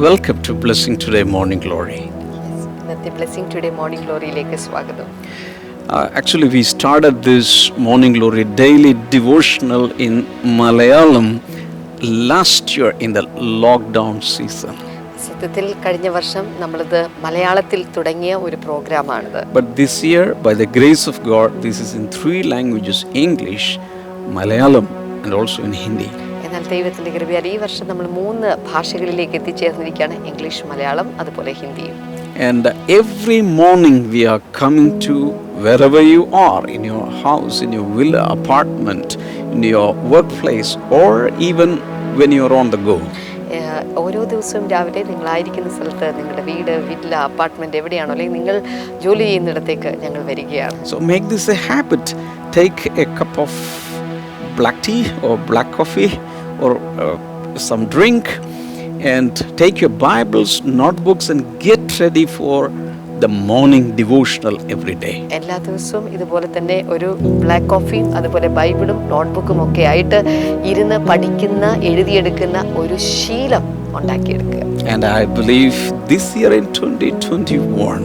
Welcome to Blessing Today Morning Glory. ഇന്നത്തെ blessing today morning ഗ്ലോറിയിലേക്ക് സ്വാഗതം. Actually, we started this Morning Glory daily devotional in Malayalam last year in the lockdown season. സത്യത്തിൽ കഴിഞ്ഞ വർഷം നമ്മളിത് മലയാളത്തിൽ തുടങ്ങിയ ഒരു പ്രോഗ്രാമാണിത്. But this year, by the grace of God, this is in 3 languages: English, Malayalam, and also in Hindi. എന്നാൽ ദൈവത്തിൻ്റെ കൃപയാൽ ഈ വർഷം നമ്മൾ 3 ഭാഷകളിലേക്ക് എത്തിച്ചേർന്നിരിക്കുകയാണ്. ഇംഗ്ലീഷ്, മലയാളം, അതുപോലെ ഹിന്ദിയും. And every morning we are coming to wherever you are, in your house, in your villa, apartment, in your workplace, or even when you are on the go. ഓരോ ദിവസവും രാവിലെ നിങ്ങളായിരിക്കുന്ന സ്ഥലത്ത്, നിങ്ങളുടെ വീട്, വില്ല, അപ്പാർട്ട്മെൻറ്റ് എവിടെയാണോ, അല്ലെങ്കിൽ നിങ്ങൾ ജോലി ചെയ്യുന്നിടത്തേക്ക് ഞങ്ങൾ വരികയാണ്. So make this a habit. Take a cup of black tea or black coffee or some drink, and take your Bibles, notebooks, and get ready for the morning devotional every day. എല്ലാ ദിവസവും ഇതുപോലെ തന്നെ ഒരു black കോഫിയും അതുപോലെ ബൈബിളും നോട്ട്ബുക്കും ഒക്കെ ആയിട്ട് ഇരുന്ന് പഠിക്കുന്ന, എഴുതിയെടുക്കുന്ന ഒരു ശീലം ഉണ്ടാക്കിയെടുക്കുക. And I believe this year in 2021,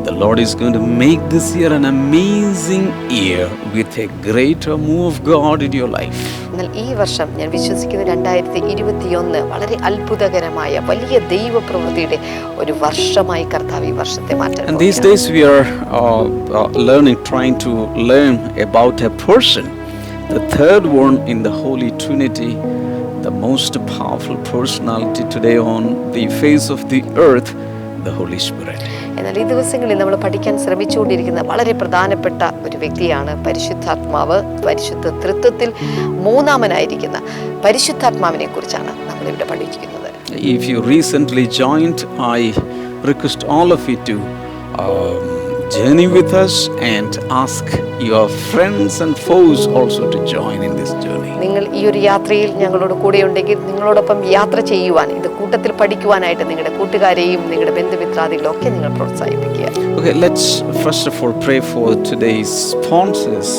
the Lord is going to make this year an amazing year with a greater move of God in your life. എന്നാൽ ഈ വർഷം ഞാൻ വിശ്വസിക്കുന്ന 2021 വളരെ അത്ഭുതകരമായ വലിയ ദൈവപ്രവൃത്തിയുടെ ഒരു വർഷമായി കർത്താവ് ഈ വർഷത്തെ മാറ്റാൻ. And these days we are trying to learn about a person, the third one in the Holy Trinity, the most powerful personality today on the face of the earth, the Holy Spirit. എന്നാൽ ഈ ദിവസങ്ങളിൽ നമ്മൾ പഠിക്കാൻ ശ്രമിച്ചുകൊണ്ടിരിക്കുന്ന വളരെ പ്രധാനപ്പെട്ട ഒരു വ്യക്തിയാണ് പരിശുദ്ധാത്മാവ്. പരിശുദ്ധ തൃത്വത്തിൽ മൂന്നാമനായിരിക്കുന്ന പരിശുദ്ധാത്മാവിനെ കുറിച്ചാണ് നമ്മളിവിടെ പഠിക്കുന്നത്. If you recently joined, I request all of you to journey with us and ask your friends and foes also to join in this journey. നിങ്ങൾ ഈ ഒരു യാത്രയിൽ ഞങ്ങളോട് കൂടെ ഉണ്ടെങ്കിൽ നിങ്ങളോടൊപ്പം യാത്ര ചെയ്യുവാൻ, ഇത് കൂട്ടത്തിൽ പഠിക്കുവാനായിട്ട് നിങ്ങളുടെ കൂട്ടുകാരെയും നിങ്ങളുടെ ബന്ധുമിത്രാദികളെയും ഒക്കെ നിങ്ങൾ പ്രോത്സാഹിപ്പിക്കുക. Okay, let's first of all pray for today's sponsors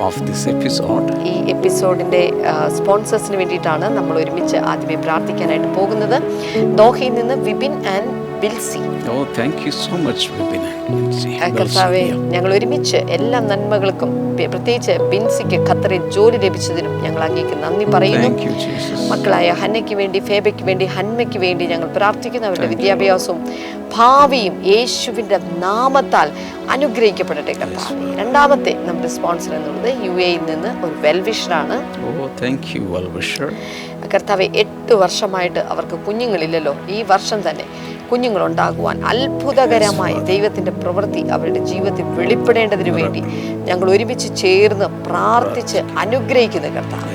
of this episode. ഈ എപ്പിസോഡിന്റെ സ്പോൺസേഴ്സിന് വേണ്ടിയിട്ടാണ് നമ്മൾ ഒരുമിച്ച് ആദ്യമേ പ്രാർത്ഥിക്കാനായിട്ട് പോകുന്നത്. ദോഹയിൽ നിന്ന് Vipin and Bilsy. Oh, thank you so much, Vipin and Binsi. കർത്താവേ, ഞങ്ങൾ ഒരുമിച്ച് എല്ലാ നന്മകൾക്കും, പ്രത്യേകിച്ച് ബിൻസിക്ക് ഖത്തറിൽ ജോലി ലഭിച്ചതിനും ഞങ്ങൾ അങ്ങേക്ക് നന്ദി പറയുന്നു. മക്കളായ ഹന്നയ്ക്ക് വേണ്ടി, ഫേബയ്ക്ക് വേണ്ടി, ഹന്മയ്ക്ക് വേണ്ടി ഞങ്ങൾ പ്രാർത്ഥിക്കുന്നു. അവരുടെ വിദ്യാഭ്യാസവും ഭാവിയും യേശുവിൻ്റെ നാമത്താൽ അനുഗ്രഹിക്കപ്പെടട്ടെ കർത്താവേ. രണ്ടാമത്തെ നമ്മുടെ സ്പോൺസർ എന്നുള്ളത് UAE നിന്ന് ഒരു വെൽവിഷറാണ്. കർത്താവെ, 8 വർഷമായിട്ട് അവർക്ക് കുഞ്ഞുങ്ങളില്ലല്ലോ. ഈ വർഷം തന്നെ കുഞ്ഞുങ്ങളുണ്ടാകുവാൻ അത്ഭുതകരമായി ദൈവത്തിൻ്റെ പ്രവൃത്തി അവരുടെ ജീവിതത്തിൽ വെളിപ്പെടേണ്ടതിന് വേണ്ടി ഞങ്ങൾ ഒരുമിച്ച് ചേർന്ന് പ്രാർത്ഥിച്ച് അനുഗ്രഹിക്കുന്ന കർത്താവ്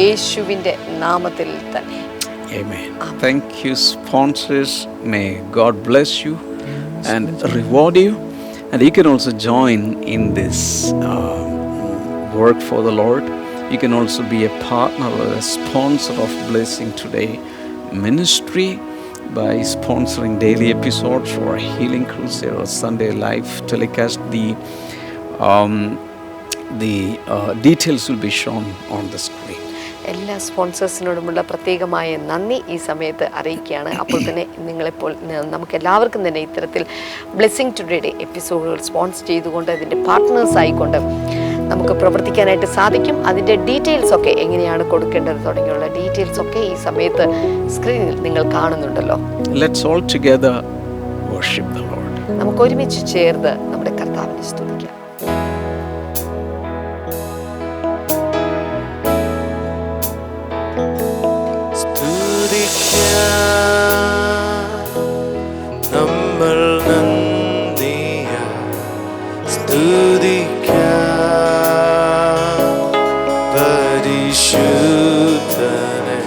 യേശുവിൻ്റെ നാമത്തിൽ തന്നെ. Amen. Thank you, sponsors. May God bless you and reward you. And you can also join in this work for the Lord. You can also be a partner or a sponsor of Blessing Today Ministry by sponsoring daily episodes or Healing Crusade or Sunday Live telecast. The details will be shown on the screen. എല്ലാ സ്പോൺസേഴ്സിനോടുമുള്ള പ്രത്യേകമായ നന്ദി ഈ സമയത്ത് അറിയിക്കുകയാണ്. അപ്പോൾ തന്നെ നിങ്ങളെപ്പോൾ നമുക്കെല്ലാവർക്കും തന്നെ ഇത്തരത്തിൽ ബ്ലെസ്സിങ് ടുഡേയുടെ എപ്പിസോഡുകൾ സ്പോൺസർ ചെയ്തുകൊണ്ട് അതിൻ്റെ പാർട്ട്നേഴ്സ് ആയിക്കൊണ്ട് നമുക്ക് പ്രവർത്തിക്കാനായിട്ട് സാധിക്കും. അതിൻ്റെ ഡീറ്റെയിൽസ് ഒക്കെ എങ്ങനെയാണ് കൊടുക്കേണ്ടത് തുടങ്ങിയുള്ള ഡീറ്റെയിൽസ് ഒക്കെ ഈ സമയത്ത് സ്ക്രീനിൽ നിങ്ങൾ കാണുന്നുണ്ടല്ലോ. Let's all together worship the Lord. നമുക്ക് ഒരുമിച്ച് ചേർന്ന് നമ്മുടെ കർത്താവിനെ സ്തുതിക്കാം. പരിശുദ്ധനെ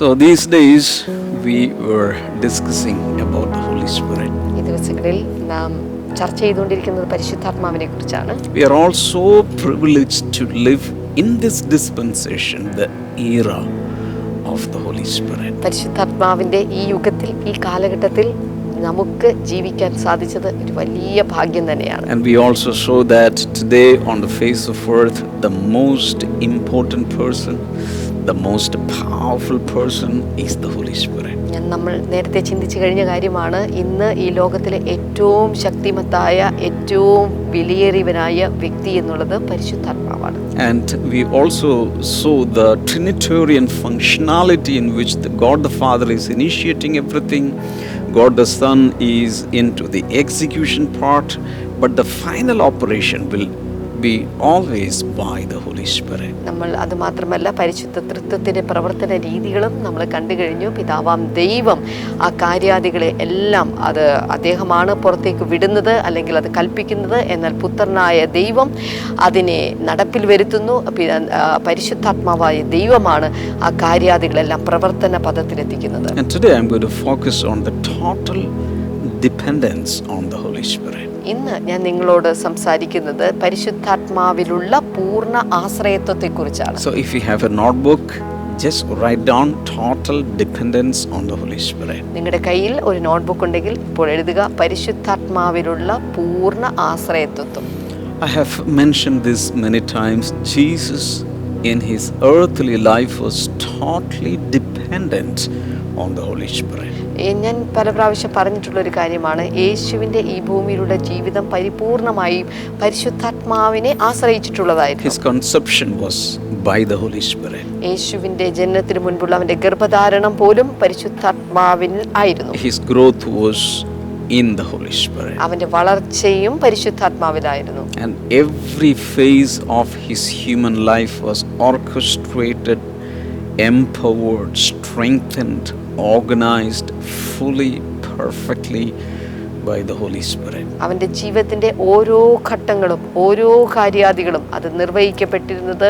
So these days we were discussing about the Holy Spirit. ഈ ദിവസങ്ങളിൽ നാം ചർച്ച ചെയ്തുകൊണ്ടിരിക്കുന്നത് പരിശുദ്ധാത്മാവിനെ കുറിച്ചാണ്. We are all so privileged to live in this dispensation, the era of the Holy Spirit. പരിശുദ്ധാത്മാവിന്റെ ഈ യുഗത്തിൽ, ഈ കാലഘട്ടത്തിൽ നമുക്ക് ജീവിക്കാൻ സാധിച്ചത് ഒരു വലിയ ഭാഗ്യം തന്നെയാണ്. And we also saw that today on the face of earth, the most important person, the most powerful person is the Holy Spirit. നമ്മൾ നേരത്തെ ചിന്തിച്ചു കഴിഞ്ഞ കാര്യമാണ്, ഇന്ന് ഈ ലോകത്തിലെ ഏറ്റവും ശക്തിമത്തായ, ഏറ്റവും വിലയേറിയവനായ വ്യക്തി എന്നുള്ളത് പരിശുദ്ധാത്മാവാണ്. And we also saw the Trinitarian functionality in which God the Father is initiating everything, God the Son is into the execution part, but the final operation will be always by the Holy Spirit. നമ്മൾ അത് മാത്രമല്ല, പരിശുദ്ധ തൃത്വത്തിന്റെ പ്രവർത്തന രീതികളും നമ്മൾ കണ്ടു കഴിഞ്ഞു. പിതാവാം ദൈവം ആ കാര്യാദികളെ എല്ലാം അത് അദ്ദേഹമാണ് പുറത്തേക്ക് വിടുന്നത്, അല്ലെങ്കിൽ അത് കൽപ്പിക്കുന്നത്. എന്നാൽ പുത്രനായ ദൈവം അതിനെ നടപ്പിൽ വരുത്തുന്നു. പരിശുദ്ധാത്മാവായ ദൈവമാണ് ആ കാര്യാദികളെല്ലാം പ്രവർത്തന പദത്തിലെത്തിക്കുന്നത്. And today I'm going to focus on the total dependence on the Holy Spirit. ഇന്ന് ഞാൻ നിങ്ങളോട് സംസാരിക്കുന്നത് പരിശുദ്ധാത്മാവിലുള്ള പൂർണ്ണ ആശ്രയത്വത്തെക്കുറിച്ചാണ്. So if you have a notebook, just write down total dependence on the Holy Spirit. നിങ്ങളുടെ കയ്യിൽ ഒരു നോട്ട്ബുക്ക് ഉണ്ടെങ്കിൽ ഇപ്പോൾ എഴുതുക, പരിശുദ്ധാത്മാവിലുള്ള പൂർണ്ണ ആശ്രയത്വം. I have mentioned this many times. Jesus in his earthly life was totally dependent on the Holy Spirit. ഞാൻ പല പ്രാവശ്യം പറഞ്ഞിട്ടുള്ളൊരു കാര്യമാണ്, യേശുവിൻ്റെ ഈ ഭൂമിയിലുള്ള ജീവിതം പരിപൂർണമായും പരിശുദ്ധാത്മാവിനെ ആശ്രയിച്ചിട്ടുള്ളതായിരുന്നു. His conception was by the Holy Spirit. യേശുവിൻ്റെ ജനനത്തിന് മുൻപുള്ള അവൻ്റെ ഗർഭധാരണം പോലും പരിശുദ്ധാത്മാവിൽ ആയിരുന്നു. His growth was in the Holy Spirit. അവൻ്റെ വളർച്ചയും പരിശുദ്ധാത്മാവിലായിരുന്നു. And every phase of his human life was orchestrated, empowered, strengthened, organized fully, perfectly by the Holy Spirit. അവൻ്റെ ജീവിതത്തിൻ്റെ ഓരോ ഘട്ടങ്ങളും ഓരോ കാര്യാദികളും അത് നിർവഹിക്കപ്പെട്ടിരുന്നത്,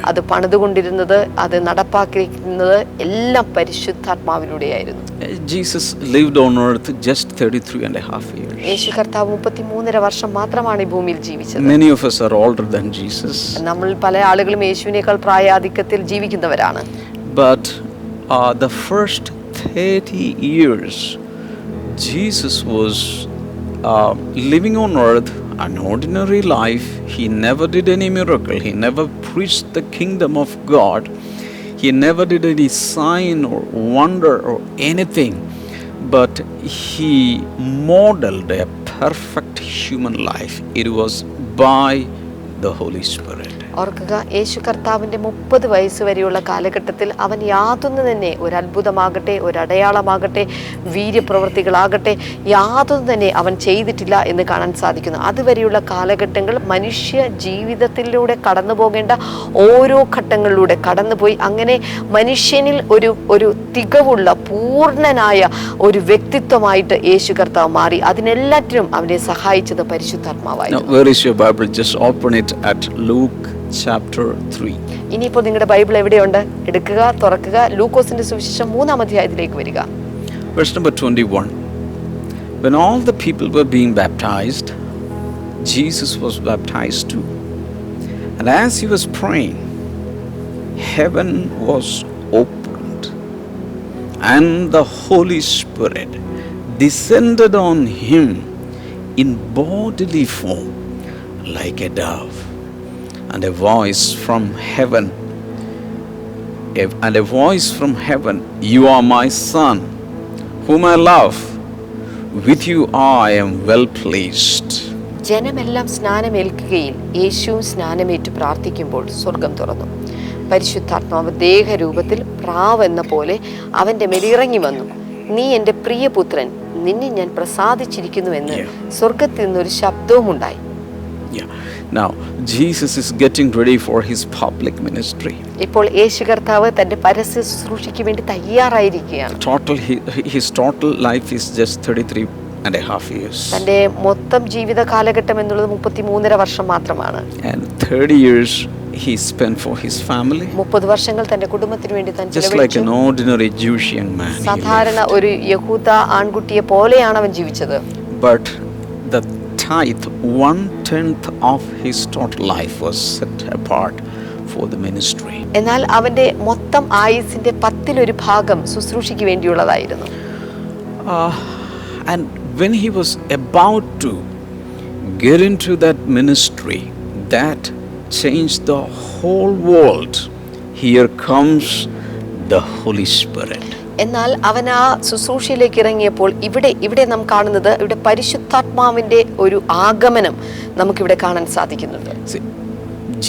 അത് പണിതുകൊണ്ടിരുന്നത്, അത് നടപ്പാക്കിയിരിക്കുന്നത് എല്ലാം പരിശുദ്ധാത്മാവിലൂടെയായിരുന്നു. Jesus lived on earth just 33.5 years. യേശു കർത്താവ് 33.5 വർഷം മാത്രമാണ് ഈ ഭൂമിയിൽ ജീവിച്ചത്. Many of us are older than Jesus. നമ്മൾ പല ആളുകളും യേശുവിനേക്കാൾ പ്രായാധിക്യത്തിൽ ജീവിക്കുന്നവരാണ്. But the first 30 years Jesus was living on earth an ordinary life. He never did any miracle. He never preached the kingdom of God. He never did any sign or wonder or anything. But he modeled a perfect human life. It was by the Holy Spirit. ഓർക്കുക, യേശു കർത്താവിൻ്റെ 30 വയസ്സ് വരെയുള്ള കാലഘട്ടത്തിൽ അവൻ യാതൊന്നു തന്നെ, ഒരു അത്ഭുതമാകട്ടെ, ഒരു അടയാളമാകട്ടെ, വീര്യപ്രവൃത്തികളാകട്ടെ, യാതൊന്നും തന്നെ അവൻ ചെയ്തിട്ടില്ല എന്ന് കാണാൻ സാധിക്കുന്നു. അതുവരെയുള്ള കാലഘട്ടങ്ങൾ മനുഷ്യ ജീവിതത്തിലൂടെ കടന്നു പോകേണ്ട ഓരോ ഘട്ടങ്ങളിലൂടെ കടന്നുപോയി. അങ്ങനെ മനുഷ്യനിൽ ഒരു തികവുള്ള പൂർണ്ണനായ ഒരു വ്യക്തിത്വമായിട്ട് യേശു കർത്താവ് മാറി. അതിനെല്ലാറ്റിനും അവനെ സഹായിച്ചത് പരിശുദ്ധാത്മാവായിരുന്നു. Now, where is your Bible? Just open it at Luke chapter 3. ഇനിയിപ്പോൾ നിങ്ങളുടെ ബൈബിൾ എവിടെയുണ്ട്? എടുക്കുക, തുറക്കുക, ലൂക്കോസിന്റെ സുവിശേഷം 3-ാം അധ്യായത്തിലേക്ക് വരിക. Verse number 21. When all the people were being baptized, Jesus was baptized too. And as he was praying, heaven was opened, and the Holy Spirit descended on him in bodily form like a dove. And a voice from heaven, "You are my son, whom I love. With you I am well pleased." ജനമെല്ലാം സ്നാനമേൽക്കുകയിൽ യേശുവും സ്നാനമേറ്റ് പ്രാർത്ഥിക്കുമ്പോൾ സ്വർഗം തുറന്നു. പരിശുദ്ധാത്മാവ് ദേഹരൂപത്തിൽ പ്രാവെന്ന പോലെ അവൻ്റെ മേൽ ഇറങ്ങി വന്നു. നീ എൻ്റെ പ്രിയപുത്രൻ, നിന്നെ ഞാൻ പ്രസാദിച്ചിരിക്കുന്നുവെന്ന് സ്വർഗത്തിൽ നിന്നൊരു ശബ്ദവും ഉണ്ടായി. Now, Jesus is getting ready for his public ministry. ഇപ്പോൾ യേശു കർത്താവ് തന്റെ പരസ്യ ശുശ്രൂഷയ്ക്ക് വേണ്ടി തയ്യാറായിരിക്കുകയാണ്. His total life is just 33.5 years. തന്റെ മൊത്തം ജീവിത കാലഘട്ടം എന്നുള്ളത് 33.5 വർഷം മാത്രമാണ്. And 30 years he spent for his family. 30 വർഷങ്ങൾ തന്റെ കുടുംബത്തിന് വേണ്ടി താൻ Just like an ordinary Jewish young man. സാധാരണ ഒരു യഹൂദ ആൺകുട്ടിയെ പോലെയാണ് അവൻ ജീവിച്ചത്. But the tithe, 1/10 of his total life, was set apart for the ministry. എന്നാൽ അവന്റെ മൊത്തം ആയുസ്സിന്റെ 10-1 ഭാഗം ശുശ്രൂഷയ്ക്ക് വേണ്ടിയുള്ളതായിരുന്നു. And when he was about to get into that ministry, that changed the whole world. Here comes the Holy Spirit. എന്നാൽ അവൻ ആ ശുശ്രൂഷയിലേക്ക് ഇറങ്ങിയപ്പോൾ ഇവിടെ നാം കാണുന്നത് ഇവിടെ പരിശുദ്ധാത്മാവിന്റെ ഒരു ആഗമനം നമുക്കിവിടെ കാണാൻ സാധിക്കുന്നുണ്ട്.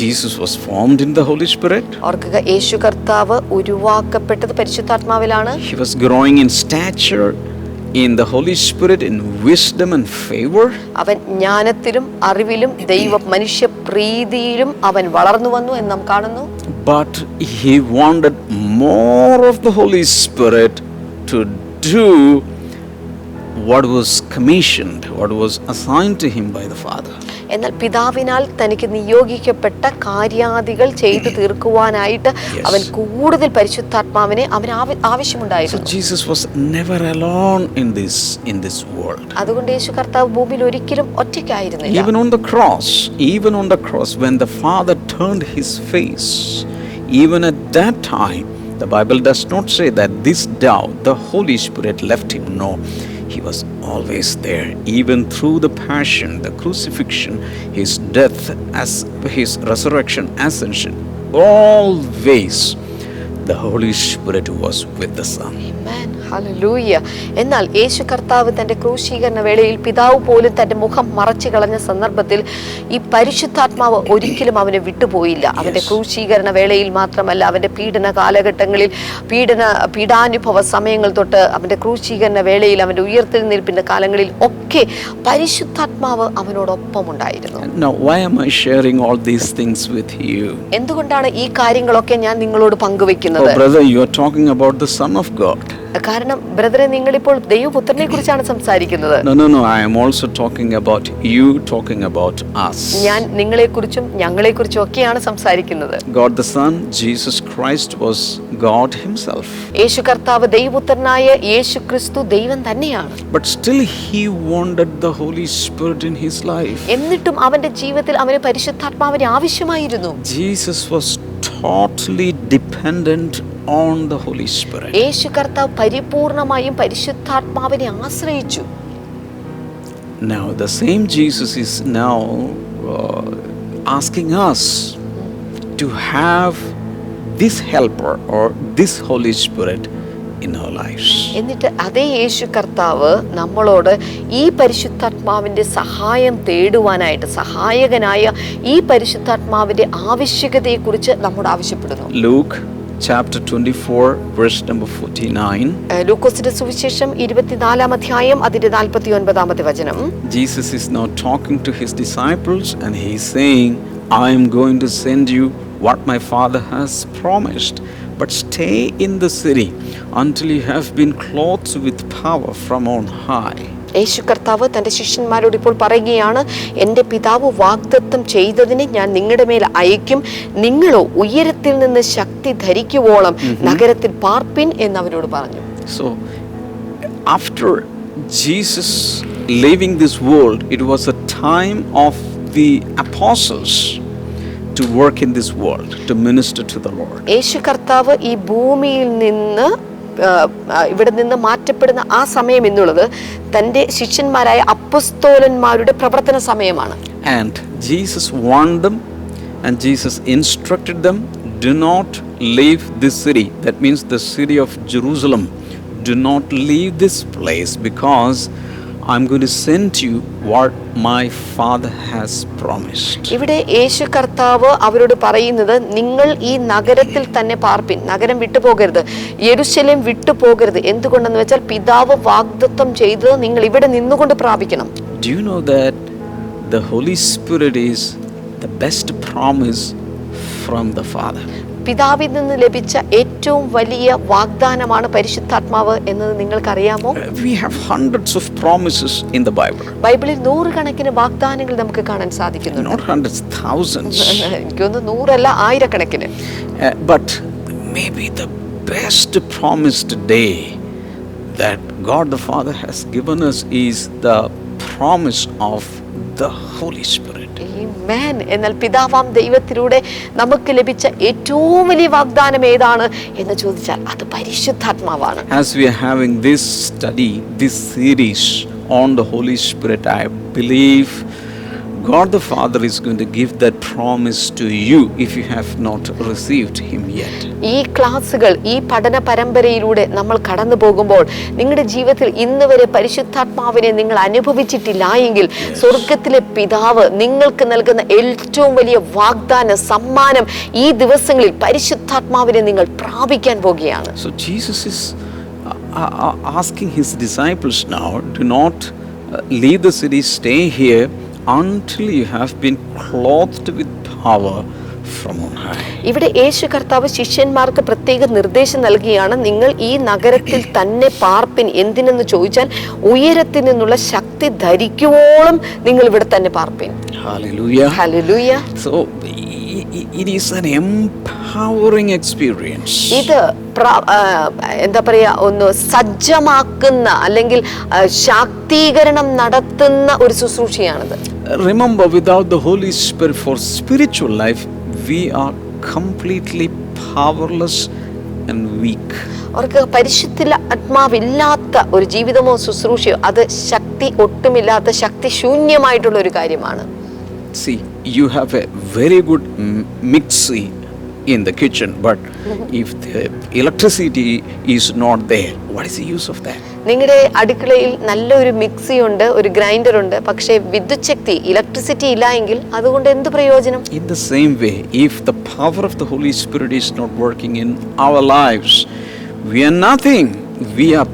Jesus was formed in the Holy Spirit. ഓർക്കുക, യേശു കർത്താവ് ഉരുവാക്കപ്പെട്ടത് പരിശുദ്ധാത്മാവിലാണ്. He was growing in stature in the Holy Spirit, in wisdom and favor. അവൻ ജ്ഞാനത്തിലും അറിവിലും മനുഷ്യ പ്രീതിയിലും അവൻ വളർന്നു വന്നു എന്ന് നാം കാണുന്നു. But he wanted more of the Holy Spirit to do what was commissioned, what was assigned to him by the Father. എന്നാൽ പിതാവിനാൽ തനിക്ക് നിയോഗിക്കപ്പെട്ട കാര്യാദികൾ ചെയ്തു തീർക്കുവാനായിട്ട് അവൻ കൂടുതൽ പരിശുദ്ധാത്മാവിനെ അവന് ആവശ്യമുണ്ടായിരുന്നു. So Jesus was never alone in this world. അതുകൊണ്ട് യേശു കർത്താവ് ഭൂമിയിൽ ഒരിക്കലും ഒറ്റയ്ക്കായിരുന്നില്ല. Even on the cross when the Father turned his face, even at that time the Bible does not say that this doubt the Holy Spirit left him. No, he was always there, even through the passion, the crucifixion, his death, as his resurrection, ascension. Always the Holy Spirit was with the Son. Amen. Hallelujah. എന്നാൽ യേശു കർത്താവ് തന്റെ ക്രൂശീകരണ വേളയിൽ പിതാവ് പോലും തന്റെ മുഖം മറച്ചു കളഞ്ഞ സന്ദർഭത്തിൽ ഈ പരിശുദ്ധാത്മാവ് ഒരിക്കലും അവനെ വിട്ടുപോയില്ല. അവന്റെ ക്രൂശീകരണ വേളയിൽ മാത്രമല്ല, അവന്റെ പീഡന കാലഘട്ടങ്ങളിൽ, പീഡാനുഭവ സമയങ്ങൾ തൊട്ട് അവന്റെ ക്രൂശീകരണ വേളയിൽ, അവന്റെ ഉയർത്തെഴുന്നേൽപ്പിന്റെ കാലങ്ങളിൽ ഒക്കെ പരിശുദ്ധാത്മാവ് അവനോടൊപ്പം ഉണ്ടായിരുന്നു. Now why am I sharing all these things with you? എന്തുകൊണ്ടാണ് ഈ കാര്യങ്ങളൊക്കെ ഞാൻ നിങ്ങളോട് പങ്കുവെക്കുന്നത്? Oh brother, you are talking about the Son of God. കാരണം ബ്രദറെ, നിങ്ങളിപ്പോൾ ദൈവപുത്രനെ കുറിച്ചാണ് സംസാരിക്കുന്നത്. No, I am also talking about you, talking about us. ഞാൻ നിങ്ങളെക്കുറിച്ചും ഞങ്ങളെക്കുറിച്ചും ഒക്കെയാണ് സംസാരിക്കുന്നത്. God the Son, Jesus Christ, was God himself. യേശു കർത്താവ് ദൈവപുത്രനായ യേശു ക്രിസ്തു ദൈവം തന്നെയാണ്. But still he wanted the Holy Spirit in his life. എന്നിട്ടും അവന്റെ ജീവിതത്തിൽ അവന് പരിശുദ്ധാത്മാവിനെ ആവശ്യമായിരുന്നു. Jesus was totally dependent on the Holy Spirit. യേശു കർത്താവ് പരിപൂർണമായും പരിശുദ്ധാത്മാവിനെ ആശ്രയിച്ചു. Now the same Jesus is now asking us to have this helper or this Holy Spirit in our lives. എന്നിട്ട് അതേ യേശു കർത്താവ് നമ്മളോട് ഈ പരിശുദ്ധാത്മാവിന്റെ സഹായം തേടുവാനായിട്ട്, സഹായകനായ ഈ പരിശുദ്ധാത്മാവിന്റെ ആവശ്യകതയെക്കുറിച്ച് നമ്മോട് ആവശ്യപ്പെടുന്നു. Luke chapter 24 verse number 49. ലൂക്കോസിന്റെ സുവിശേഷം 24-ാം അധ്യായം അതിന്റെ 49-ാമത്തെ വചനം. Jesus is now talking to his disciples and he is saying, I am going to send you what my Father has promised, but stay in the city until you have been clothed with power from on high. യേശു കർത്താവ് തന്റെ ശിഷ്യന്മാരോട് ഇപ്പോൾ പറയുകയാണ്, എൻ്റെ പിതാവ് വാഗ്ദത്തം ചെയ്തതിനെ ഞാൻ നിങ്ങളുടെ മേൽ അയക്കും, നിങ്ങളോ ഉയരത്തിൽ നിന്ന് ശക്തി ധരിക്കുവോളം നഗരത്തിൽ പാർപ്പിൻ എന്ന് അവരോട് പറഞ്ഞു. So after Jesus leaving this world, it was a time of the apostles to work in this world, to minister to the Lord. യേശു കർത്താവ് ഈ ഭൂമിയിൽ നിന്ന് ഇവിടെ നിന്ന് മാറ്റപ്പെടുന്ന ആ സമയം എന്നുള്ളത് തന്റെ ശിഷ്യന്മാരായ അപ്പോസ്തലന്മാരുടെ പ്രവർത്തന സമയമാണ്. And Jesus warned them and Jesus instructed them, do not leave this city. That means the city of Jerusalem. Do not leave this place because I'm going to send you what my Father has promised. ഇവിടെ യേശു കർത്താവ് അവരോട് പറയുന്നത്, നിങ്ങൾ ഈ നഗരത്തിൽ തന്നെ പാർപ്പിൻ, നഗരം വിട്ടുപോകരുത്, യെരുശലേം വിട്ടുപോകരുത്. എന്തുകൊണ്ടെന്ന് വെച്ചാൽ പിതാവ് വാഗ്ദത്തം ചെയ്തത് നിങ്ങൾ ഇവിടെ നിന്നുകൊണ്ട് പ്രാപിക്കണം. Do you know that the Holy Spirit is the best promise from the Father? പിതാവിൽ നിന്ന് ലഭിച്ച ഏറ്റവും വലിയ വാഗ്ദാനമാണ് പരിശുദ്ധാത്മാവ് എന്നത് നിങ്ങൾക്കറിയാമോ? We have hundreds of promises in the Bible. ബൈബിളിൽ നൂറുകണക്കിന് വാഗ്ദാനങ്ങൾ നമുക്ക് കാണാൻ സാധിക്കുന്നുണ്ട്. Not hundreds, thousands. എനിക്കൊന്ന് നൂറല്ല, ആയിരക്കണക്കിന്. But maybe the best promise today that God the Father has given us is the promise of the Holy Spirit. Amen. എന്നാൽ പിതാവാം ദൈവത്തിലൂടെ നമുക്ക് ലഭിച്ച ഏറ്റവും വലിയ വാഗ്ദാനം ഏതാണ് എന്ന് ചോദിച്ചാൽ അത് പരിശുദ്ധാത്മാവാണ്. As we are having this study, this series on the Holy Spirit, I believe God the Father is going to give that promise to you if you have not received Him yet. ഈ ക്ലാസ്സുകൾ, ഈ പഠന പരമ്പരയിലൂടെ നമ്മൾ കടന്നു പോകുമ്പോൾ നിങ്ങളുടെ ജീവിതത്തിൽ ഇന്ന് വരെ പരിശുദ്ധാത്മാവിനെ നിങ്ങൾ അനുഭവിച്ചിട്ടില്ല എങ്കിൽ സ്വർഗത്തിലെ പിതാവ് നിങ്ങൾക്ക് നൽകുന്ന ഏറ്റവും വലിയ വാഗ്ദാന സമ്മാനം ഈ ദിവസങ്ങളിൽ പരിശുദ്ധാത്മാവിനെ നിങ്ങൾ പ്രാപിക്കാൻ പോകുകയാണ്. So Jesus is asking His disciples now, do not leave the city, stay here until you have been clothed with power from on high. ഇവിടെ യേശു കർത്താവ് ശിഷ്യന്മാർക്ക് പ്രത്യേക നിർദ്ദേശം നൽകിയാണ്, നിങ്ങൾ ഈ നഗരത്തിൽ തന്നെ പാർപ്പിൻ. എന്തിനെന്ന് ചോദിച്ചാൽ ഉയരത്തിൽ നിന്നുള്ള ശക്തി ധരിക്കുവോളം നിങ്ങൾ ഇവിടെ തന്നെ പാർപ്പിൻ. Hallelujah. Hallelujah. So it is an empowering experience. ഇത് എന്താ പറയാ, ഒന്ന് സജ്ജമാക്കുന്ന അല്ലെങ്കിൽ ശാക്തീകരണം നടത്തുന്ന ഒരു ശുശ്രൂഷയാണിത്. Remember, without the Holy Spirit for spiritual life, we are completely powerless and weak. അവർക്ക് പരിശുദ്ധാത്മാവില്ലാത്ത ഒരു ജീവിതമോ ശുശ്രൂഷയോ അത് ശക്തി ഒട്ടുമില്ലാത്ത, ശക്തി ശൂന്യമായിട്ടുള്ള ഒരു കാര്യമാണ്. See, you have a very good mixie in the kitchen, but if the electricity is not there, what is the use of that? നിങ്ങളുടെ അടുക്കളയിൽ നല്ലൊരു mixie ഉണ്ട്, ഒരു ഗ്രൈൻഡർ ഉണ്ട്, പക്ഷേ വിദ്യുത് ശക്തി, ഇലക്ട്രിസിറ്റി ഇല്ല എങ്കിൽ അതുകൊണ്ട് എന്ത് പ്രയോജനം? In the same way, if the power of the Holy Spirit is not working in our lives, we are nothing. We are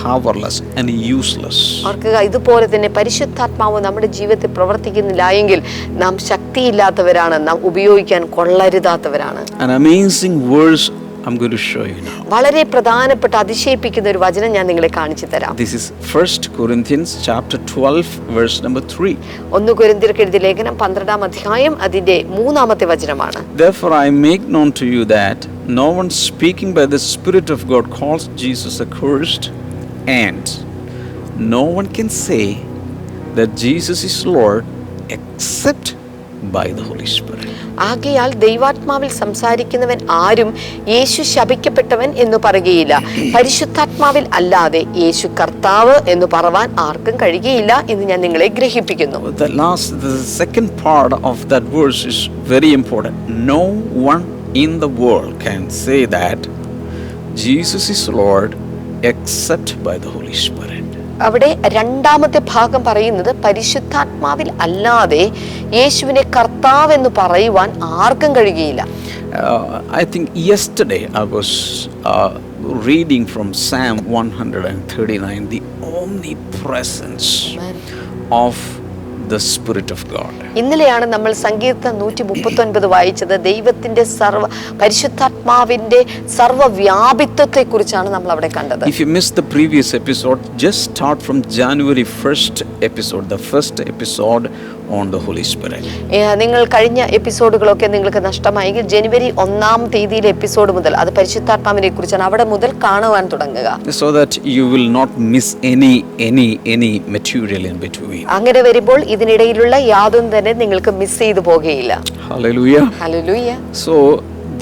powerless and useless. ഓർക്കുക, ഇതുപോലെ തന്നെ പരിശുദ്ധാത്മാവ് നമ്മുടെ ജീവിതത്തിൽ പ്രവർത്തിക്കുന്നില്ല എങ്കിൽ നാം ശക്തിയില്ലാത്തവരാണ്, നാം ഉപയോഗിക്കാൻ കൊള്ളരുതാത്തവരാണ്. An amazing verse I'm going to show you now. വളരെ പ്രധാനപ്പെട്ട അതിശയിപ്പിക്കുന്ന ഒരു വചനം ഞാൻ നിങ്ങളെ കാണിച്ചു തരാം. This is 1 Corinthians chapter 12 verse number 3. 1 കൊരിന്ത്യർക്ക് എഴുതിയ ലേഖനം 12-ാം അധ്യായം അതിന്റെ 3-ാമത്തെ വചനമാണ്. Therefore I make known to you that no one speaking by the Spirit of God calls Jesus accursed, and no one can say that Jesus is Lord except by the Holy Spirit. ആകയാൽ ദൈവാത്മാവിൽ സംസാരിക്കുന്നവൻ ആരും യേശു ശപിക്കപ്പെട്ടവൻ എന്ന് പറയുകയില്ല, പരിശുദ്ധാത്മാവിൽ അല്ലാതെ യേശു കർത്താവ് എന്ന് പറവാൻ ആർക്കും കഴിയുകയില്ല എന്ന് ഞാൻ നിങ്ങളെ ഗ്രഹിപ്പിക്കുന്നു. The second part of that verse is very important. No one in the world can say that Jesus is Lord except by the Holy Spirit. അവിടെ രണ്ടാമത്തെ ഭാഗം പറയുന്നത് പരിശുദ്ധാത്മാവിൽ അല്ലാതെ യേശുവിനെ കർത്താവ് എന്ന് പറയുവാൻ ആർക്കും കഴിയുകയില്ല. I think yesterday I was reading from Psalm 139, the omnipresence of the Spirit of God. ഇന്നലെയാണ് നമ്മൾ സങ്കീർത്തനം 139 വായിച്ചത്. ദൈവത്തിന്റെ പരിശുദ്ധാത്മാവിന്റെ സർവ്വവ്യാപിത്വത്തെ കുറിച്ചാണ് നമ്മൾ അവിടെ കണ്ടത്. If you missed the previous episode, just start from January 1st episode, the first episode on the Holy Spirit. നിങ്ങൾ കഴിഞ്ഞ എപ്പിസോഡുകളൊക്കെ നിങ്ങൾക്ക് നഷ്ടമായെങ്കിൽ ജനുവരി 1-ാം തീയതിയിലെ എപ്പിസോഡ് മുതൽ അത് പരിശുദ്ധാത്മാവിനെ കുറിച്ചാണ്, അവിടെ മുതൽ കാണുവാൻ തുടങ്ങുക. So that you will not miss any material in between. അങ്ങനെ വരുമ്പോൾ ഇതിനിടയിലുള്ള യാതൊന്നും തന്നെ നിങ്ങൾക്ക് മിസ് ചെയ്തു പോകുകയില്ല. Hallelujah. Hallelujah. So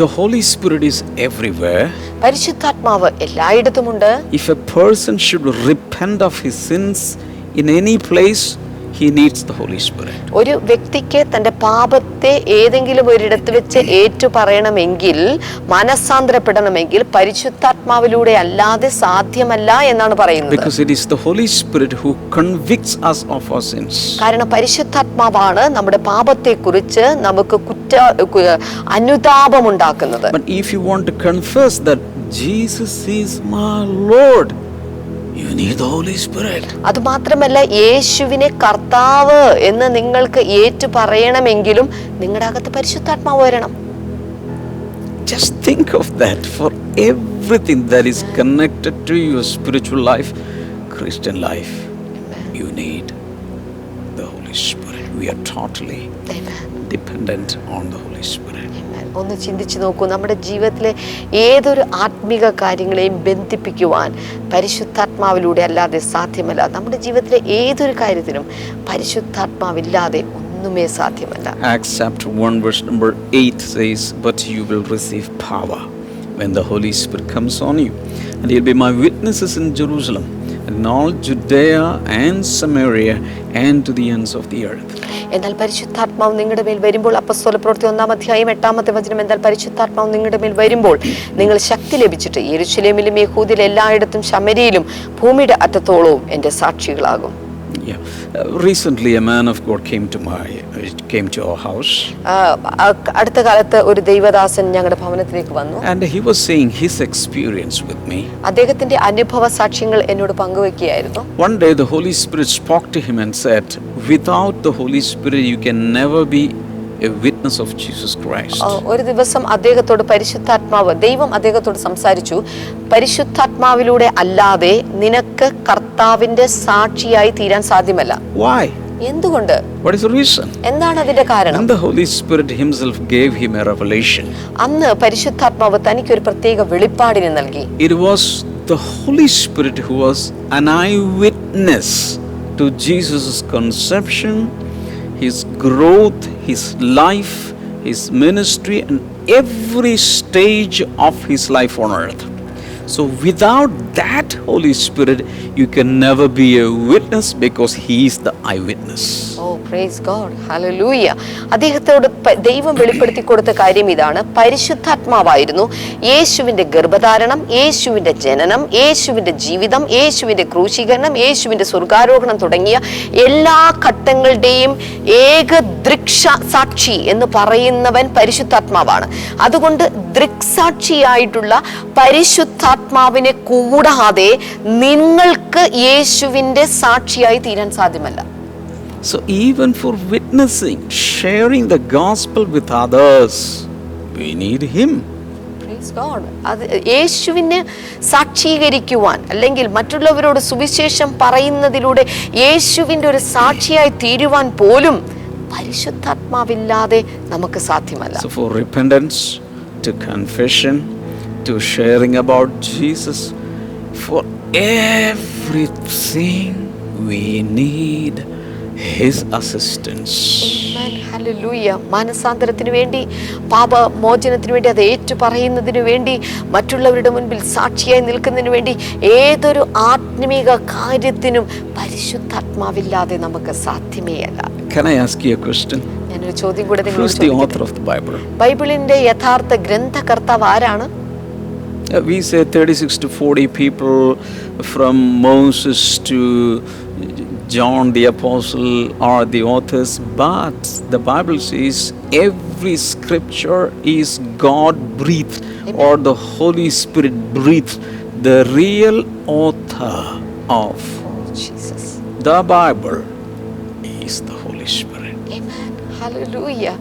the Holy Spirit is everywhere. പരിശുദ്ധാത്മാവ് എല്ലായിടത്തുമുണ്ട്. If a person should repent of his sins in any place, he needs the Holy Spirit. ഒരു വ്യക്തിക്ക് തന്റെ പാപത്തെ ഏതെങ്കിലും ഒരിടത്ത് വെച്ച് ഏറ്റുപറയണമെങ്കിൽ, മനസ്സാന്തരപ്പെടണമെങ്കിൽ പരിശുദ്ധാത്മാവിലൂടെ അല്ലാതെ സാധ്യമല്ല എന്നാണ് പറയുന്നത്. Because it is the Holy Spirit who convicts us of our sins. കാരണം പരിശുദ്ധാത്മാവാണ് നമ്മുടെ പാപത്തെക്കുറിച്ച് നമുക്ക് അനുതാപം ഉണ്ടാക്കുന്നത്. But if you want to confess that Jesus is my Lord, you need the Holy Spirit. അത് മാത്രമല്ല, യേശുവിനെ കർത്താവ് എന്ന് നിങ്ങൾക്ക് ഏറ്റു പറയണമെങ്കിലും നിങ്ങളുടെ അകത്ത് പരിശുദ്ധാത്മാവ് വരണം. Just think of that. For everything that is connected to your spiritual life, Christian life, you need the Holy Spirit. We are totally dependent on the Holy Spirit. ഒന്ന് ചിന്തിച്ചു നോക്കൂ, നമ്മുടെ ജീവിതത്തിലെ ഏതൊരു ആത്മീക കാര്യങ്ങളെയും ബന്ധിപ്പിക്കുവാൻ പരിശുദ്ധാത്മാവിലൂടെ അല്ലാതെ സാധ്യമല്ല. നമ്മുടെ ജീവിതത്തിലെ ഏതൊരു കാര്യത്തിനും പരിശുദ്ധാത്മാവില്ലാതെ ഒന്നുമേ സാധ്യമല്ല. Acts chapter 1 verse number 8 says, "But you will receive power when the Holy Spirit comes on you, and you'll be my witnesses in Jerusalem and in all Judea and Samaria and to the ends of the earth." എന്നാൽ പരിശുദ്ധാത്മാവ് നിങ്ങളുടെ മേൽ വരുമ്പോൾ, അപ്പോസ്തലപ്രവൃത്തി 1:8 എന്നാൽ പരിശുദ്ധാത്മാവ് നിങ്ങളുടെ മേൽ വരുമ്പോൾ നിങ്ങൾ ശക്തി ലഭിച്ചിട്ട് യെരൂശലേമിലും യഹൂദയിലും എല്ലായിടത്തും ശമര്യയിലും ഭൂമിയുടെ അറ്റത്തോളവും എൻ്റെ സാക്ഷികളാകും. Recently a man of God came to our house. അടുത്ത കാലത്ത് ഒരു ദൈവദാസൻ ഞങ്ങളുടെ ഭവനത്തിലേക്ക് വന്നു. And he was saying his experience with me. അദ്ദേഹത്തിന്റെ അനുഭവ സാക്ഷ്യങ്ങൾ എന്നോട് പങ്കുവെക്കുകയായിരുന്നു. One day the Holy Spirit spoke to him and said, "Without the Holy Spirit you can never be a witness of Jesus Christ." ഒരു ദിവസം അദ്ദേഹത്തോട് ദൈവം അദ്ദേഹത്തോട് സംസാരിച്ചു, പരിശുദ്ധാത്മാവിലൂടെ അല്ലാതെ നിനക്ക് കർത്താവിന്റെ സാക്ഷിയായി തീരാൻ സാധ്യമല്ല. Why? എന്തുകൊണ്ട്? What is the reason? എന്താണ് അതിന്റെ കാരണം? And the Holy Spirit himself gave him a revelation. അന്ന് പരിശുദ്ധാത്മാവ് തനിക്ക് ഒരു പ്രത്യേക വെളിപ്പാടിനെ നൽകി. It was the Holy Spirit who was an eyewitness to Jesus' conception, his growth, his life, his ministry, and every stage of his life on earth. So without that Holy Spirit, you can never be a witness because he is the eyewitness. Oh, praise God. Hallelujah. അദ്ദേഹത്തോട് ദൈവം വെളിപ്പെടുത്തി കൊടുത്ത കാര്യം ഇതാണ്. പരിശുദ്ധാത്മാവായിരുന്നു യേശുവിന്റെ ഗർഭധാരണം, യേശുവിന്റെ ജനനം, യേശുവിന്റെ ജീവിതം, യേശുവിന്റെ ക്രൂശീകരണം, യേശുവിന്റെ സ്വർഗാരോഹണം തുടങ്ങിയ എല്ലാ ഘട്ടങ്ങളുടെയും ഏക ദൃക്സാക്ഷി എന്ന് പറയുന്നവൻ പരിശുദ്ധാത്മാവാണ്. അതുകൊണ്ട് ദൃക്സാക്ഷിയായിട്ടുള്ള പരിശുദ്ധാത്മാവിനെ കൂടാതെ നിങ്ങൾക്ക് യേശുവിന്റെ സാക്ഷിയായി തീരാൻ സാധ്യമല്ല. So even for witnessing, sharing the gospel with others, we need him. Praise God. അത് യേശുവിനെ സാക്ഷീകരിക്കുവാൻ അല്ലെങ്കിൽ മറ്റുള്ളവരോട് സുവിശേഷം പറയുന്നതിലൂടെ യേശുവിന്റെ ഒരു സാക്ഷിയായി തീരുവാൻ പോലും പരിശുദ്ധാത്മാവില്ലാതെ നമുക്ക് സാധ്യമല്ല. So for repentance, to confession, to sharing about Jesus, for everything we need his assistance. Amen. Hallelujah. മാനസാന്തരത്തിന് വേണ്ടി, പാപമോചനത്തിന് വേണ്ടി, അത് ഏറ്റു പറയുന്നതിന് വേണ്ടി, മറ്റുള്ളവരുടെ മുൻപിൽ സാക്ഷിയായി നിൽക്കുന്നതിന് വേണ്ടി, ഏതൊരു ആത്മീക കാര്യത്തിനും പരിശുദ്ധാത്മാവില്ലാതെ നമുക്ക് സാധ്യമേ അല്ല. Can I ask you a question? ഞാനൊരു ചോദ്യം കൂടെ Who is the author of the Bible? ബൈബിളിന്റെ യഥാർത്ഥ ഗ്രന്ഥകർത്താവ് ആരാണ്? We say 36 to 40 people, from Moses to John the Apostle are the authors, but the Bible says every scripture is God breathed. Amen. Or the Holy Spirit breathed. The real author of Jesus, the Bible is the Holy Spirit. Amen. Hallelujah.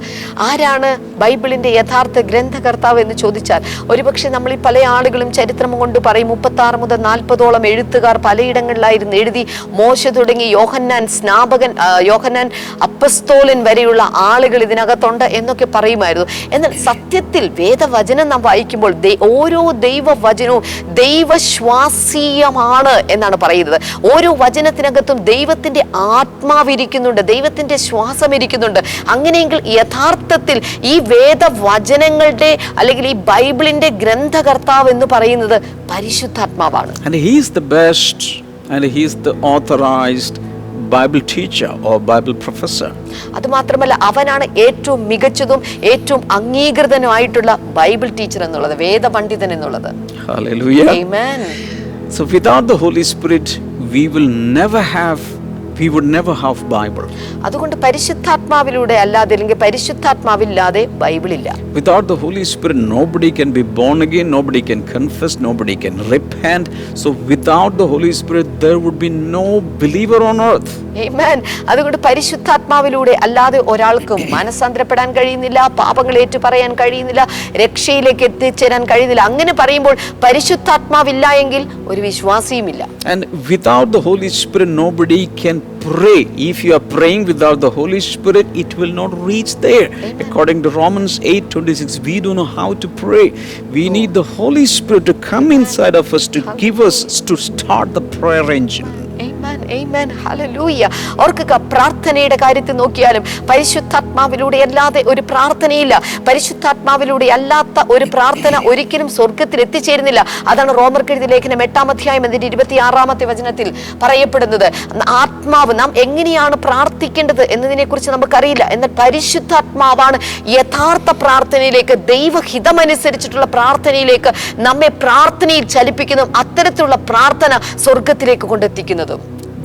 ആരാണ് ബൈബിളിന്റെ യഥാർത്ഥ ഗ്രന്ഥകർത്താവ് എന്ന് ചോദിച്ചാൽ, ഒരുപക്ഷെ നമ്മൾ ഈ പല ആളുകളും ചരിത്രം കൊണ്ട് പറയും 36 മുതൽ 40ഓളം എഴുത്തുകാർ പലയിടങ്ങളിലായിരുന്നു എഴുതി. മോശ തുടങ്ങി യോഹന്നാൻ സ്നാപകൻ, യോഹന്നാൻ അപ്പസ്തോലൻ വരെയുള്ള ആളുകൾ ഇതിനകത്തുണ്ട് എന്നൊക്കെ പറയുമായിരുന്നു. എന്നാൽ സത്യത്തിൽ വേദവചനം നാം വായിക്കുമ്പോൾ ഓരോ ദൈവവചനവും ദൈവശ്വാസീയമാണ് എന്നാണ് പറയുന്നത്. ഓരോ വചനത്തിനകത്തും ദൈവത്തിന്റെ ആത്മാവിരിക്കുന്നുണ്ട്, ദൈവത്തിന്റെ ശ്വാസം ഇരിക്കുന്നുണ്ട്. അങ്ങനെയെങ്കിൽ യഥാർത്ഥത്തിൽ ഈ വേദവചനങ്ങളുടെ അല്ലെങ്കിൽ ഈ ബൈബിളിന്റെ ഗ്രന്ഥകർത്താവ് എന്ന് പറയുന്നത് പരിശുദ്ധാത്മാവാണ്. And he is the best and he is the authorized Bible teacher or Bible professor. അതുമാത്രമല്ല, അവനാണ് ഏറ്റവും മികച്ചതും ഏറ്റവും അംഗീകൃതനുമായിട്ടുള്ള ബൈബിൾ ടീച്ചർ എന്നുള്ളത്, വേദപണ്ഡിതൻ എന്നുള്ളത്. Hallelujah. Amen. So without the Holy Spirit we will never have we would never have Bible. അതുകൊണ്ട് പരിശുദ്ധാത്മാവിലൂടെ അല്ലാതെ അല്ലെങ്കിൽ പരിശുദ്ധാത്മാവില്ലാതെ ബൈബിളില്ല. Without the Holy Spirit, nobody can be born again, nobody can confess, nobody can repent. So without the Holy Spirit, there would be no believer on earth. Amen. അതുകൊണ്ട് പരിശുദ്ധാത്മാവിലൂടെ അല്ലാതെ ഒരാൾക്കും മനസ്സാന്തരപ്പെടാൻ കഴിയുന്നില്ല, പാപങ്ങൾ ഏറ്റുപറയാൻ കഴിയുന്നില്ല, രക്ഷയിലേക്ക് എത്തിച്ചേരാൻ കഴിയുന്നില്ല. അങ്ങനെ പറയുമ്പോൾ പരിശുദ്ധാത്മാവില്ല എങ്കിൽ ഒരു വിശ്വാസിയുമില്ല. And without the Holy Spirit, nobody can pray. If you are praying without the Holy Spirit, it will not reach there. Amen. According to Romans 8:26, we don't know how to pray. We need the Holy Spirit to come inside of us to give us, to start the prayer engine. Amen, amen, hallelujah. ഓർക്കുക, പ്രാർത്ഥനയുടെ കാര്യത്തിൽ നോക്കിയാലും പരിശുദ്ധാത്മാവിലൂടെ അല്ലാതെ ഒരു പ്രാർത്ഥനയില്ല. പരിശുദ്ധാത്മാവിലൂടെ അല്ലാത്ത ഒരു പ്രാർത്ഥന ഒരിക്കലും സ്വർഗത്തിൽ എത്തിച്ചേരുന്നില്ല. അതാണ് റോമർക്ക് എഴുതിയ ലേഖനം 8-ാം അധ്യായം അതിന്റെ 26-ാമത്തെ വചനത്തിൽ പറയപ്പെടുന്നത്. ആത്മാവ്, നാം എങ്ങനെയാണ് പ്രാർത്ഥിക്കേണ്ടത് എന്നതിനെ കുറിച്ച് നമുക്കറിയില്ല. എന്നാൽ പരിശുദ്ധാത്മാവാണ് യഥാർത്ഥ പ്രാർത്ഥനയിലേക്ക്, ദൈവഹിതമനുസരിച്ചിട്ടുള്ള പ്രാർത്ഥനയിലേക്ക് നമ്മെ പ്രാർത്ഥനയിൽ ചലിപ്പിക്കുന്നതും അത്തരത്തിലുള്ള പ്രാർത്ഥന സ്വർഗത്തിലേക്ക് കൊണ്ടെത്തിക്കുന്നതും.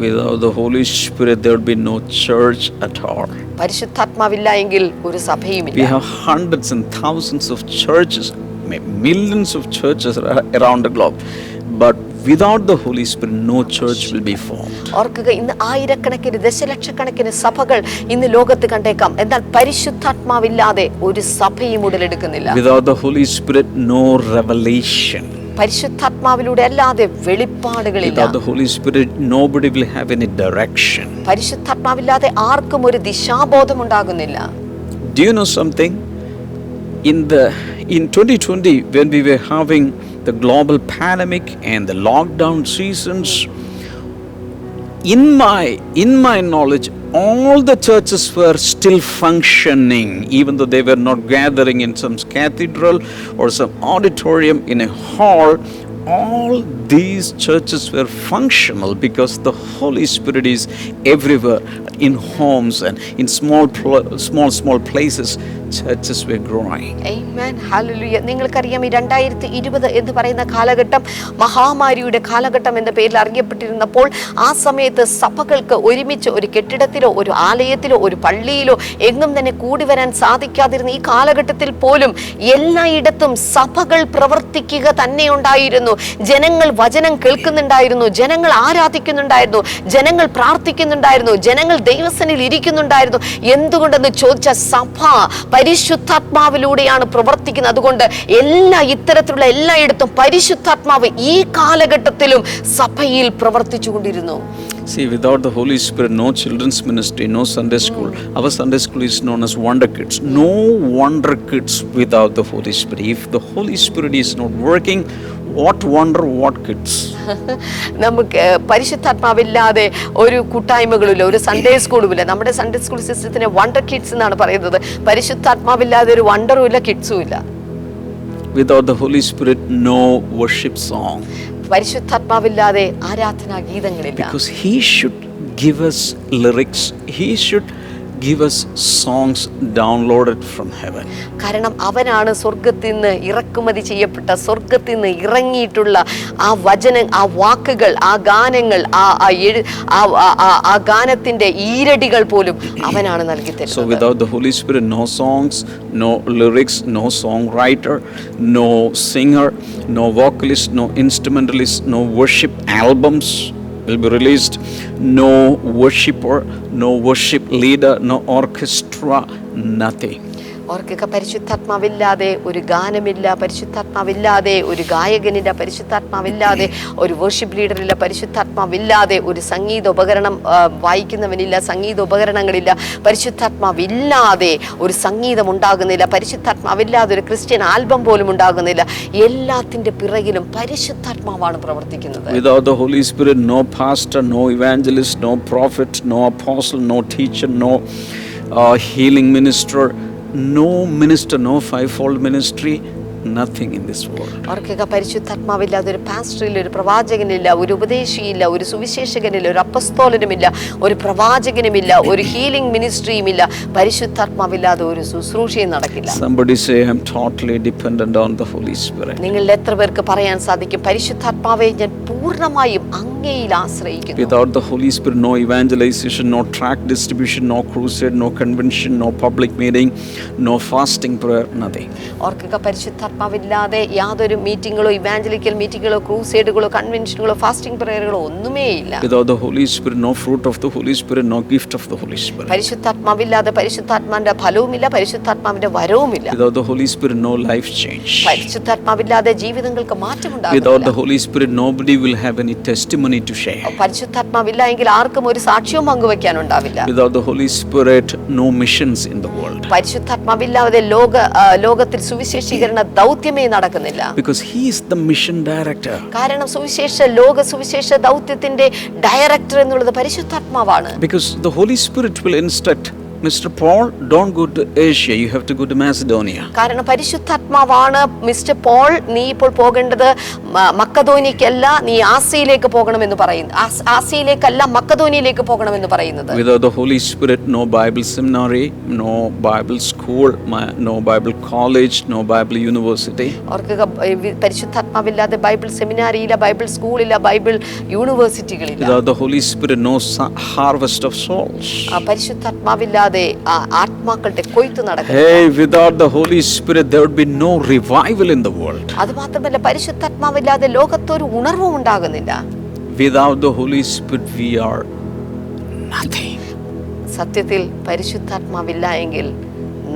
Without the Holy Spirit, there would be no church at all. പരിശുദ്ധാത്മാവില്ല എങ്കിൽ ഒരു സഭയുമില്ല. We have hundreds and thousands of churches, millions of churches around the globe, but without the Holy Spirit, no church will be formed. ഓർക്കുക, ഇന്ന് ആയിരക്കണക്കിന് ദശലക്ഷക്കണക്കിന് സഭകൾ ഇന്ന് ലോകത്ത് കണ്ടേക്കാം. എന്നാൽ പരിശുദ്ധാത്മാവില്ലാതെ ഒരു സഭയും ഉടലെടുക്കുന്നില്ല. Without the Holy Spirit, no revelation. പരിശുദ്ധാത്മാവിലൂടെ അല്ലാതെ വെളിപ്പാടുകളില്ല. Without the Holy Spirit, nobody will have any direction. പരിശുദ്ധാത്മാവില്ലാതെ ആർക്കും ഒരു ദിശാബോധം ഉണ്ടാകുന്നില്ല. Do you know something? In 2020, when we were having the global pandemic and the lockdown seasons, in my knowledge, all the churches were still functioning, even though they were not gathering in some cathedral or some auditorium in a hall. All these churches were functional because the Holy Spirit is everywhere, in homes and in small places. Churches were growing. Amen, hallelujah. നിങ്ങൾക്കറിയാം, ഈ 2020 എന്ന് പറയുന്ന കാലഘട്ടം മഹാമാരിയുടെ കാലഘട്ടം എന്ന പേരിൽ അറിയപ്പെട്ടിരുന്നപ്പോൾ ആ സമയത്ത് സഭകൾക്ക് ഒരുമിച്ച് ഒരു കെട്ടിടത്തിലോ ഒരു ആലയത്തിലോ ഒരു പള്ളിയിലോ എങ്ങും തന്നെ കൂടി വരാൻ സാധിക്കാതിരുന്ന ഈ കാലഘട്ടത്തിൽ പോലും എല്ലായിടത്തും സഭകൾ പ്രവർത്തിക്കുക തന്നെ ഉണ്ടായിരുന്നു. ജനങ്ങൾ വചനം കേൾക്കുന്നുണ്ടായിരുന്നു, ജനങ്ങൾ ആരാധിക്കുന്നുണ്ടായിരുന്നു, ജനങ്ങൾ പ്രാർത്ഥിക്കുന്നുണ്ടായിരുന്നു, ജനങ്ങൾ ദൈവസന്നിധിയിൽ ഇരിക്കുന്നുണ്ടായിരുന്നു. എന്തുകൊണ്ടെന്ന് ചോദിച്ച സഭ പരിശുദ്ധാത്മാവിലൂടെയാണ് പ്രവർത്തിക്കുന്നത്. അതുകൊണ്ട് ഇത്തരത്തിലുള്ള എല്ലായിടത്തും പരിശുദ്ധാത്മാവ് ഈ കാലഘട്ടത്തിലും സഭയിൽ പ്രവർത്തിച്ചുകൊണ്ടിരുന്നു. See, without the Holy Spirit, no children's ministry, no Sunday school. Our Sunday school is known as Wonder Kids. No Wonder Kids without the Holy Spirit. If the Holy Spirit is not working, what wonder, what kids? നമുക്ക് പരിശുദ്ധാത്മാവില്ലാതെ ഒരു കൂട്ടായ്മകളുമില്ല, ഒരു Sunday സ്കൂളുമില്ല. നമ്മുടെ Sunday school സിസ്റ്റത്തിന് wonder kids എന്നാണ് പറയുന്നത്. പരിശുദ്ധാത്മാവില്ലാതെ ഒരു വണ്ടറും ഇല്ല, കിഡ്സും ഇല്ല. Without the Holy Spirit, no worship song. പരിശുദ്ധാത്മാവില്ലാതെ ആരാധനാ ഗീതങ്ങളില്ല. Because He should give us lyrics. He should give us songs downloaded from heaven. കാരണം അവനാണ് സ്വർഗ്ഗത്തിൽ നിന്ന് ഇറക്കുമതി ചെയ്യപ്പെട്ട, സ്വർഗ്ഗത്തിൽ നിന്ന് ഇറങ്ങിയിട്ടുള്ള ആ വചനം, ആ വാക്കുകൾ, ആ ഗാനങ്ങൾ, ആ ഗാനത്തിന്റെ ഈരടികൾ പോലും അവനാണ് നൽകി തരുന്നത്. So without the Holy Spirit, no songs, no lyrics, no songwriter, no singer, no vocalist, no instrumentalist, no worship albums will be released, no worshipper, no worship leader, no orchestra, nothing. ഓർക്കുക, പരിശുദ്ധാത്മാവില്ലാതെ ഒരു ഗാനമില്ല, പരിശുദ്ധാത്മാവില്ലാതെ ഒരു ഗായകനില്ല, പരിശുദ്ധാത്മാവില്ലാതെ ഒരു worship ലീഡറില്ല, പരിശുദ്ധാത്മാവില്ലാതെ ഒരു സംഗീത ഉപകരണം വായിക്കുന്നവനില്ല, സംഗീത ഉപകരണങ്ങളില്ല, പരിശുദ്ധാത്മാവില്ലാതെ ഒരു സംഗീതം ഉണ്ടാകുന്നില്ല, പരിശുദ്ധാത്മാവില്ലാതെ ഒരു ക്രിസ്ത്യൻ ആൽബം പോലും ഉണ്ടാകുന്നില്ല. എല്ലാത്തിൻ്റെ പിറകിലും പരിശുദ്ധാത്മാവാണ് പ്രവർത്തിക്കുന്നത്. Without the Holy Spirit, no pastor, no evangelist, no prophet, no apostle, no teacher, no healing minister, no minister, no fivefold ministry, nothing in this world. ഓർക്കുക, പരിശുദ്ധാത്മാവില്ലാതെ ഒരു പാസ്റ്ററില്ല, ഒരു പ്രവാചകനില്ല, ഒരു ഉപദേശിയില്ല, ഒരു സുവിശേഷകനില്ല, ഒരു അപ്പസ്തോലനുമില്ല, ഒരു പ്രവാചകനുമില്ല, ഒരു ഹീലിംഗ് മിനിസ്ട്രിയുമില്ല. പരിശുദ്ധാത്മാവില്ലാതെ ഒരു ശുശ്രൂഷയും നടക്കില്ല. Somebody say, I'm totally dependent on the Holy Spirit. നിങ്ങളിൽ എത്ര പേർക്ക് പറയാൻ സാധിക്കും, പരിശുദ്ധാത്മാവെ ഞാൻ പൂർണ്ണമായും അങ്ങയിൽ ആശ്രയിക്കുന്നു. Without the Holy Spirit, no evangelization, no tract distribution, no crusade, no convention, no public meeting, no fasting prayer, nothing. ഓർക്കുക, പരിശുദ്ധാത്മാവില്ലാതെ യാതൊരു മീറ്റിങ്ങുകളോ ഇവാഞ്ചലിക്കൽ മീറ്റിങ്ങുകളോ ക്രൂസേഡുകളോ കൺവെൻഷനുകളോ ഫാസ്റ്റിംഗ് പ്രേയറുകളോ ഒന്നുമേ ഇല്ല. Without the Holy Spirit, no fruit of the Holy Spirit, no gift of the Holy Spirit. പരിശുദ്ധാത്മാവില്ലാതെ പരിശുദ്ധാത്മാവിന്റെ ഫലവുമില്ല, പരിശുദ്ധാത്മാവിന്റെ വരവുമില്ല. Without the Holy Spirit, no life change. പരിശുദ്ധാത്മാവില്ലാതെ ജീവിതങ്ങൾക്ക് മാറ്റമുണ്ടാകില്ല. Without the Holy Spirit, nobody will have any testimony to share. പരിശുദ്ധാത്മാവില്ല എങ്കിൽ ആർക്കും ഒരു സാക്ഷ്യവും പങ്കുവെക്കാൻ ഉണ്ടാവില്ല. Without the Holy Spirit, no missions in the world. പരിശുദ്ധാത്മാവില്ലാതെ ലോകത്തിൽ സുവിശേഷീകരണ ദൗത്യമേ നടക്കുന്നില്ല. Because he is the mission director. കാരണം സുവിശേഷ ദൗത്യത്തിന്റെ ഡയറക്ടർ എന്നുള്ളത് പരിശുദ്ധാത്മാവാണ്. Because the Holy Spirit will instruct Mr. Paul, don't go to Asia, you have to go to Macedonia. കാരണം പരിശുദ്ധാത്മാവാണ് mister Paul, നീ ഇപ്പോൾ പോകേണ്ടത് മക്കദോനിയക്കല്ല, നീ ആസിയയിലേക്ക് പോകണമെന്ന് പറയുന്നു. ആസിയയിലേക്കല്ല, മക്കദോനിയയിലേക്ക് പോകണമെന്ന് പറയുന്നത്. Without the Holy Spirit, no Bible seminary, no Bible school, no Bible college, no Bible university. ഓർക്കുക, പരിശുദ്ധാത്മാവില്ലാതെ ബൈബിൾ സെമിനാരിയില്ല, ബൈബിൾ സ്കൂളില്ല, ബൈബിൾ യൂണിവേഴ്സിറ്റികളില്ല. Without the Holy Spirit, no harvest of souls. പരിശുദ്ധാത്മാവില്ലാതെ ആത്മാക്കളുടെ കൊയ്ത്ത് നടക്കില്ല. Hey, without the Holy Spirit, there would be no revival in the world. അത് മാത്രമല്ല, പരിശുദ്ധാത്മാവില്ലാതെ ലോകത്തൊരു ഉണർവും ഉണ്ടാകുന്നില്ല. Without the Holy Spirit, we are nothing. സത്യത്തിൽ പരിശുദ്ധാത്മാവില്ല എങ്കിൽ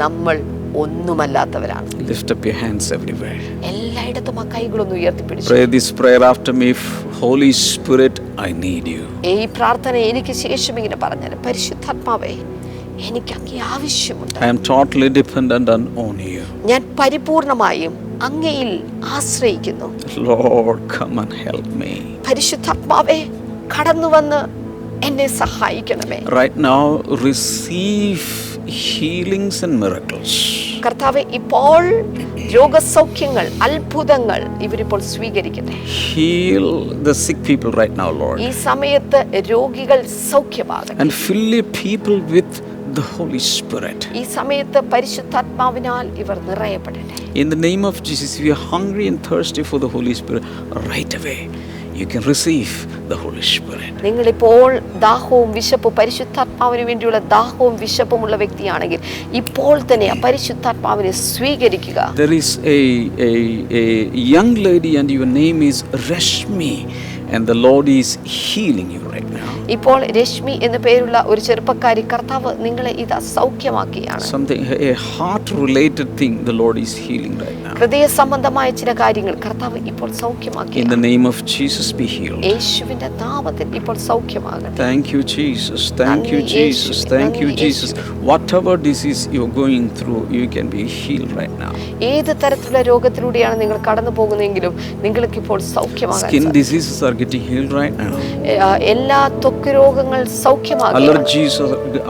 നമ്മൾ ഒന്നുമല്ലാത്തവരാണ്. Lift up your hands everywhere. എല്ലായിടത്തും ആ കൈകളൊന്ന് ഉയർത്തിപ്പിടിച്ചു. Pray this prayer after me. Holy Spirit, I need you. ഈ പ്രാർത്ഥന എനിക്ക് ശേഷം ഇങ്ങനെ പറഞ്ഞാൽ, പരിശുദ്ധാത്മാവേ, എനിക്ക് അങ്ങേ ആവശ്യമുണ്ട്. I am totally dependent on you. ഞാൻ പരിപൂർണമായും അങ്ങയിൽ ആശ്രയിക്കുന്നു. Lord, come and help me. പരിശുദ്ധാത്മാവേ, കടന്നു വന്ന് എന്നെ സഹായിക്കണമേ. Right now, receive healings and miracles. കർത്താവേ, ഇപ്പോൾ രോഗസൗഖ്യങ്ങൾ, അത്ഭുതങ്ങൾ ഇവരിപ്പോൾ സ്വീകരിക്കട്ടെ. Heal the sick people right now, Lord. ഈ സമയത്ത് രോഗികൾ സൗഖ്യമാകട്ടെ. And fill your people with the Holy Spirit. ഈ സമയത്ത് പരിശുദ്ധാത്മാവിനാൽ ഇവർ നിറയപ്പെടട്ടെ. In the name of Jesus, if you are hungry and thirsty for the Holy Spirit, right away you can receive the Holy Spirit. നിങ്ങളിപ്പോൾ ദാഹവും വിശപ്പും, പരിശുദ്ധാത്മാവിന് വേണ്ടിയുള്ള ദാഹവും വിശപ്പുമുള്ള വ്യക്തിയാണെങ്കിൽ ഇപ്പോൾ തന്നെ ആ പരിശുദ്ധാത്മാവിനെ സ്വീകരിക്കുക. There is a young lady and your name is Rashmi, and the Lord is healing you right now. ഇപ്പോൾ രശ്മി എന്ന പേരുള്ള ഒരു ചെറുപ്പക്കാരി, കർത്താവ് നിങ്ങളെ ഇതാ സൗഖ്യമാക്കിയാണ്. Something, a heart related thing, the Lord is healing right now. ഹൃദയ സംബന്ധമായ ചില കാര്യങ്ങൾ കർത്താവ് ഇപ്പോൾ സൗഖ്യമാക്കി. In the name of Jesus, be healed. യേശുവിന്റെ നാമത്തിൽ ഇപ്പോൾ സൗഖ്യമാകട്ടെ. Thank you, Jesus. Thank you, Jesus. Thank you, Jesus. Whatever disease you're going through, you can be healed right now. ഏത് തരത്തിലുള്ള രോഗത്തിലൂടെയാണ് നിങ്ങൾ കടന്നു പോകുന്നതെങ്കിലും നിങ്ങൾക്ക് ഇപ്പോൾ സൗഖ്യമാകാൻ. Skin diseases are getting healed right now. എല്ലാ ത്വക്ക് രോഗങ്ങൾ സൗഖ്യമാകുന്നു. Allergies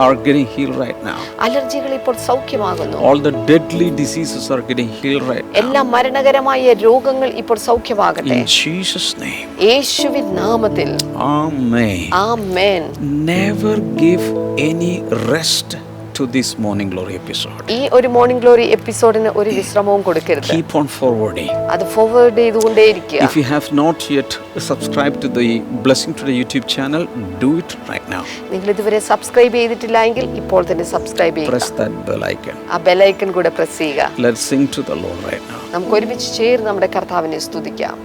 are getting healed right now. അലർജികൾ ഇപ്പോൾ സൗഖ്യമാകുന്നു. All the deadly diseases are getting healed right now. എല്ലാ മരണകരമായ രോഗങ്ങൾ ഇപ്പോൾ സൗഖ്യമാകട്ടെ. In Jesus' name. യേശുവിൻ നാമത്തിൽ. Amen. Amen. Never give any rest to this Morning Glory episode. ഈ ഒരു മോർണിംഗ് ഗ്ലോറി എപ്പിസോഡിന് ഒരു വിശ്രമവും കൊടുക്കരുത്. Keep on forwarding. അത് forward ചെയ്തുകൊണ്ടേയിരിക്കുക. If you have not yet subscribed to the Blessing Today YouTube channel, do it right now. നിങ്ങൾ ഇതുവരെ subscribe ചെയ്തിട്ടില്ല എങ്കിൽ ഇപ്പോൾ തന്നെ സബ്സ്ക്രൈബ് ചെയ്യുക. Press that bell icon. ആ ബെൽ ഐക്കൺ കൂടെ പ്രസ് ചെയ്യുക. Let's sing to the Lord right now. നമുക്ക് ഒരുമിച്ച് ചേർന്ന് നമ്മുടെ കർത്താവിനെ സ്തുതിക്കാം.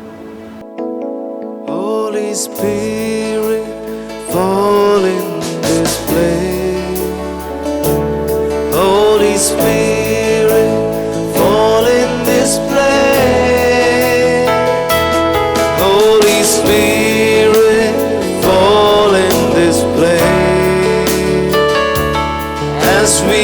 Holy Spirit, fall in this place. Holy Spirit, fall in this place. Holy Spirit, fall in this place. As we